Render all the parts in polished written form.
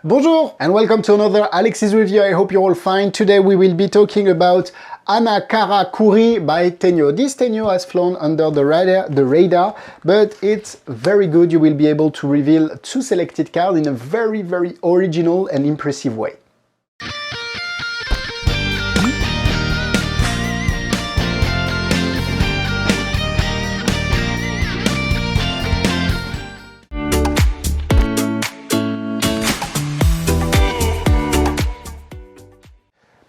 Bonjour and welcome to another Alexis Review. I hope you're all fine. Today we will be talking about Anakarakuri by Tenyo. This Tenyo has flown under the radar, but it's very good. You will be able to reveal two selected cards in a very original and impressive way.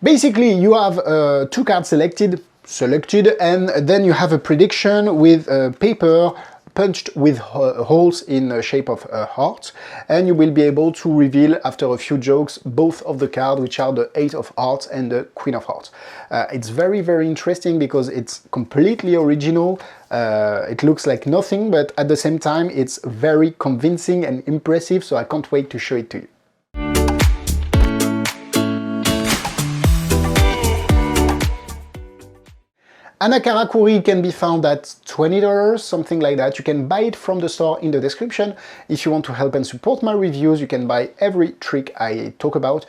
Basically, you have two cards selected, and then you have a prediction with paper punched with holes in the shape of hearts, and you will be able to reveal after a few jokes both of the cards, which are the Eight of Hearts and the Queen of Hearts. It's very interesting because it's completely original. It looks like nothing, but at the same time it's very convincing and impressive, so I can't wait to show it to you. Anakarakuri can be found at $20, something like that. You can buy it from the store in the description. If you want to help and support my reviews, you can buy every trick I talk about.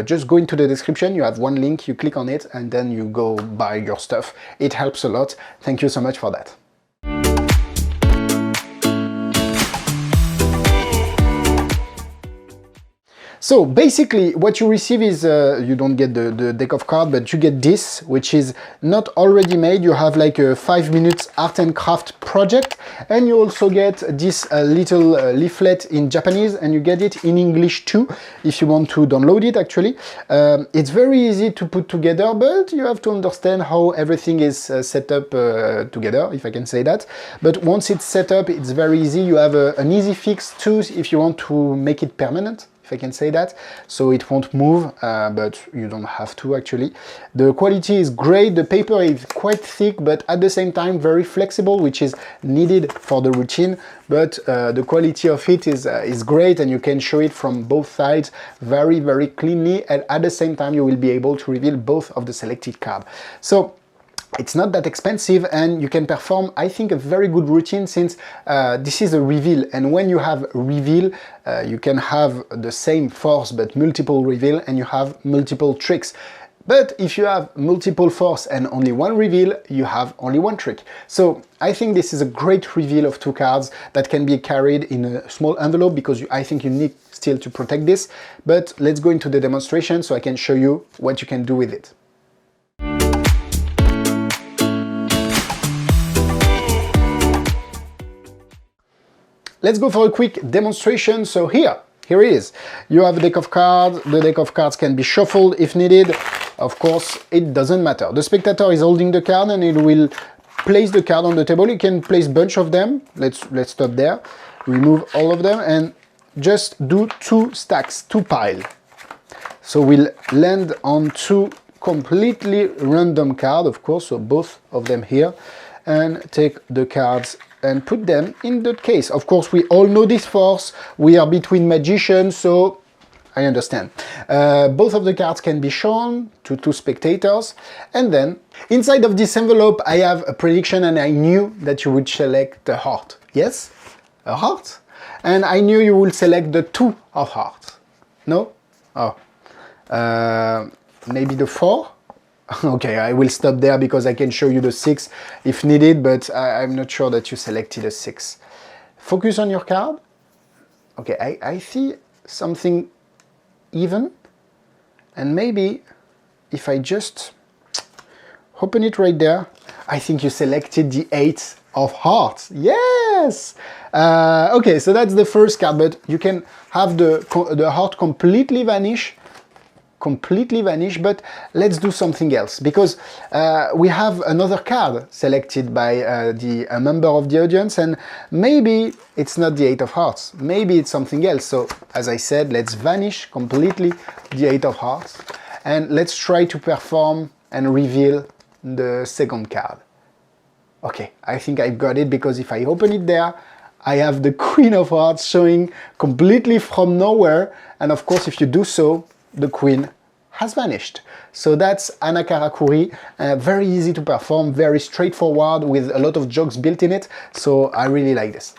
Just go into the description, you have one link, you click on it, and then you go buy your stuff. It helps a lot. Thank you so much for that. So basically what you receive is, you don't get the deck of cards, but you get this, which is not already made. You have like a 5 minutes art and craft project, and you also get this little leaflet in Japanese, and you get it in English too, if you want to download it actually. It's very easy to put together, but you have to understand how everything is set up together, if I can say that. But once it's set up, it's very easy. You have an easy fix too, if you want to make it permanent, if I can say that, so it won't move, but you don't have to actually. The quality is great, the paper is quite thick, but at the same time very flexible, which is needed for the routine, but the quality of it is great, and you can show it from both sides very cleanly, and at the same time you will be able to reveal both of the selected cards. So it's not that expensive, and you can perform, I think, a very good routine, since this is a reveal, and when you have reveal, you can have the same force but multiple reveal, and you have multiple tricks. But if you have multiple force and only one reveal, you have only one trick. So I think this is a great reveal of two cards that can be carried in a small envelope, because I think you need still to protect this. But let's go into the demonstration so I can show you what you can do with it. Let's go for a quick demonstration. So here it is. You have a deck of cards. The deck of cards can be shuffled if needed. Of course, it doesn't matter. The spectator is holding the card, and it will place the card on the table. You can place a bunch of them. Let's stop there. Remove all of them and just do two stacks, two piles. So we'll land on two completely random cards, of course, so both of them here, and take the cards and put them in the case. Of course, we all know this force. We are between magicians, so I understand. Both of the cards can be shown to two spectators, and then inside of this envelope I have a prediction, and I knew that you would select a heart. Yes, a heart. And I knew you will select the two of hearts. No? Oh. Maybe the four? Okay, I will stop there because I can show you the 6 if needed, but I'm not sure that you selected a 6. Focus on your card. Okay, I see something even, and maybe if I just open it right there, I think you selected the 8 of Hearts. Yes! Okay, so that's the first card, but you can have the heart completely vanish, but let's do something else, because we have another card selected by a member of the audience, and maybe it's not the 8 of Hearts, maybe it's something else. So as I said, let's vanish completely the 8 of Hearts, and let's try to perform and reveal the second card. Okay, I think I've got it, because if I open it there, I have the Queen of Hearts showing completely from nowhere, and of course if you do so, the Queen has vanished. So that's Anakarakuri, very easy to perform, very straightforward, with a lot of jokes built in it, so I really like this.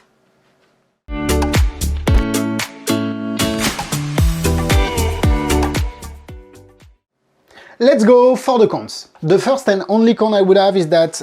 Let's go for the cons. The first and only con I would have is that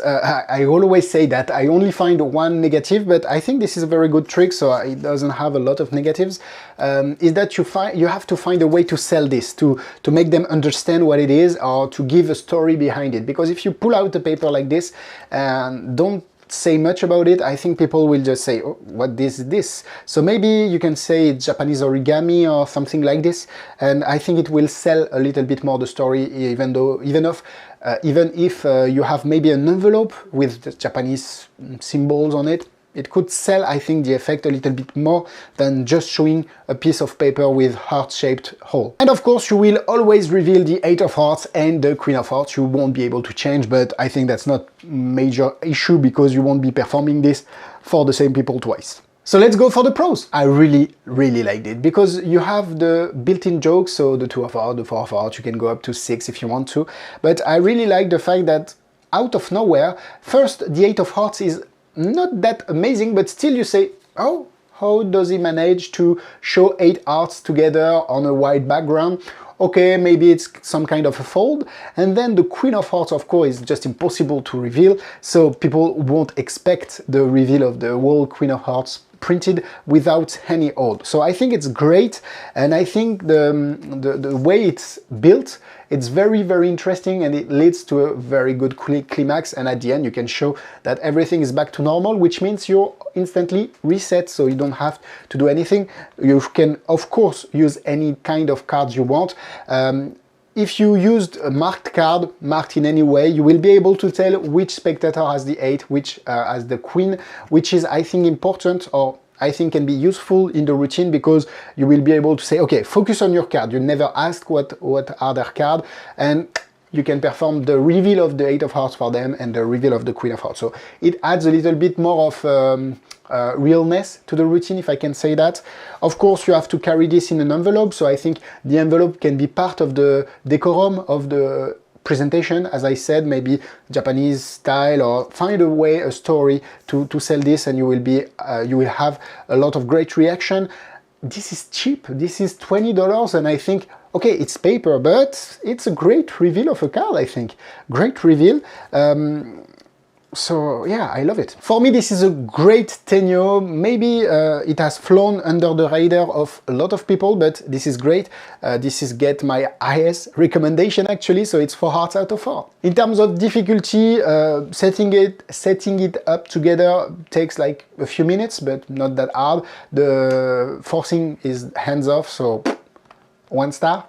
I always say that I only find one negative, but I think this is a very good trick, so it doesn't have a lot of negatives, is that you have to find a way to sell this, to make them understand what it is, or to give a story behind it. Because if you pull out a paper like this and don't say much about it, I think people will just say, oh, what is this? So maybe you can say Japanese origami or something like this, and I think it will sell a little bit more the story, even if you have maybe an envelope with the Japanese symbols on it. It could sell, I think, the effect a little bit more than just showing a piece of paper with heart-shaped hole. And of course, you will always reveal the 8 of hearts and the Queen of hearts. You won't be able to change, but I think that's not a major issue because you won't be performing this for the same people twice. So let's go for the pros. I really liked it because you have the built-in jokes, so the 2 of hearts, the 4 of hearts, you can go up to 6 if you want to. But I really like the fact that out of nowhere, first, the 8 of hearts is not that amazing, but still you say, oh, how does he manage to show 8 hearts together on a white background? Okay, maybe it's some kind of a fold. And then the Queen of Hearts, of course, is just impossible to reveal, so people won't expect the reveal of the whole Queen of Hearts printed without any hold. So I think it's great, and I think the way it's built, it's very interesting, and it leads to a very good climax, and at the end you can show that everything is back to normal, which means you're instantly reset, so you don't have to do anything. You can of course use any kind of cards you want. If you used a marked card, marked in any way, you will be able to tell which spectator has the 8, which has the Queen, which is, I think, important, or I think can be useful in the routine, because you will be able to say, okay, focus on your card. You never ask what are their cards, and you can perform the reveal of the 8 of hearts for them and the reveal of the Queen of hearts. So it adds a little bit more of realness to the routine, if I can say that. Of course, you have to carry this in an envelope, so I think the envelope can be part of the decorum of the presentation, as I said, maybe Japanese style, or find a way, a story to sell this, and you will have a lot of great reaction. This is cheap. This is $20, and I think, okay, it's paper, but it's a great reveal of a card, I think. Great reveal. So yeah, I love it. For me, this is a great Tenyo. Maybe it has flown under the radar of a lot of people, but this is great. This is get my highest recommendation actually, so it's 4 hearts out of 4. In terms of difficulty, setting it up together takes like a few minutes, but not that hard. The forcing is hands off, so 1 star.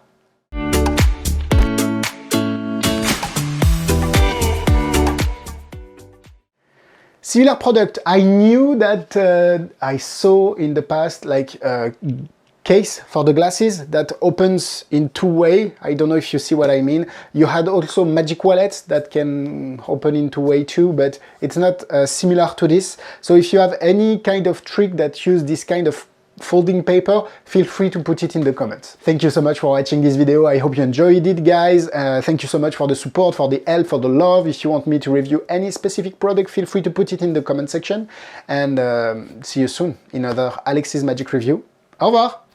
Similar product, I knew that I saw in the past like a case for the glasses that opens in 2 ways. I don't know if you see what I mean. You had also magic wallets that can open in 2 ways too, but it's not similar to this. So if you have any kind of trick that use this kind of folding paper, feel free to put it in the comments. Thank you so much for watching this video. I hope you enjoyed it, guys. Thank you so much for the support, for the help, for the love. If you want me to review any specific product, feel free to put it in the comment section. And see you soon in another Alexis Magic Review. Au revoir!